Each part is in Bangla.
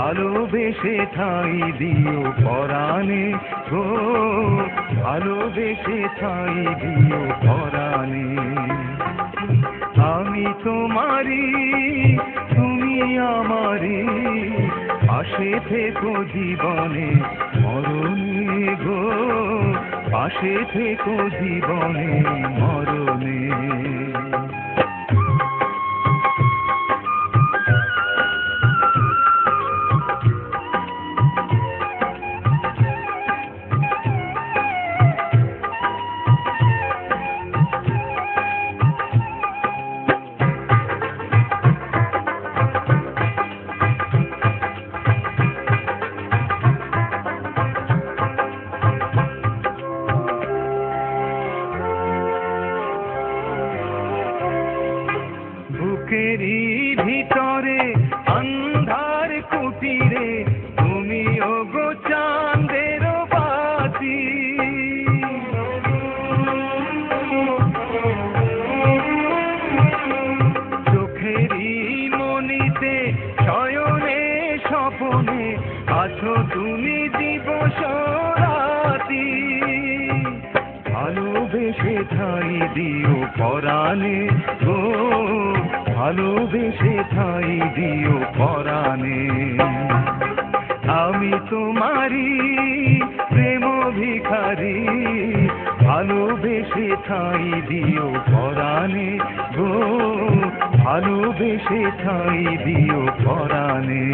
ভালোবেসে ঠাঁই দিও পরাণে গো, ভালোবেসে ঠাঁই দিও পরাণে। আমি তোমারি তুমি আমারি, পাশে থেকো জীবনে মরণে গো, পাশে থেকো জীবনে মরণে। বুকেরই ভিতরে অন্ধার কুটিরে তুমি ওগো চাঁদের বাতি, চোখেরই মনিতে শয়নে স্বপনে আছো তুমি দিবস রাতি। ভালোবেসে ঠাঁই দিও পরাণে গো, ভালোবেসে ঠাঁই দিও পরাণে। আমি তোমারি প্রেম ভিখারি, ভালোবেসে ঠাঁই দিও পরাণে গো, ভালোবেসে ঠাঁই দিও পরাণে।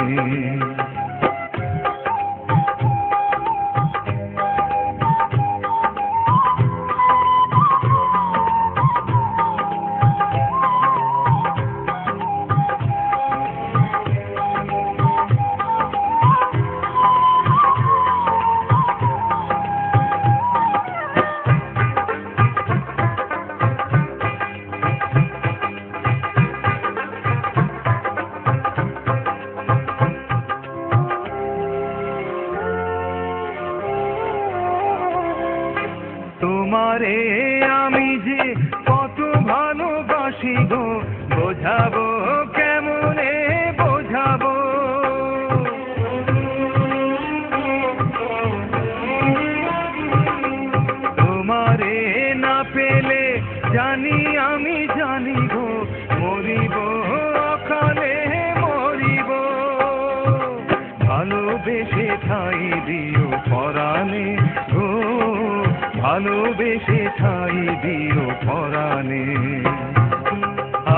তোমারে আমি যে কত ভালোবাসি গো, বোঝাবো কেমনে বোঝাবো। তোমারে না পেলে জানি আমি জানি গো, মরিব অকালে মরিব। ভালোবেসে ঠাঁই দিও পরাণে গো, ভালোবেসে ঠাঁই দিও পরাণে।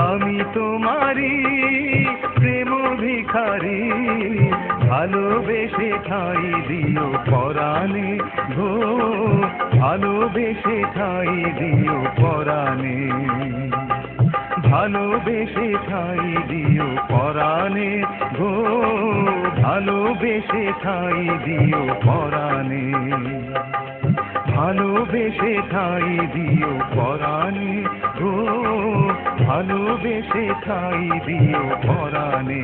আমি তোমারি প্রেম ভিখারি, ভালোবেসে ঠাঁই দিও পরাণে গো, ভালোবেসে ঠাঁই দিও পরাণে। ভালোবেসে ঠাঁই দিও পরাণে গো, ভালোবেসে ঠাঁই দিও পরাণে। ভালোবেসে ঠাঁই দিও পরাণে গো, ভালোবেসে ঠাঁই দিও পরাণে।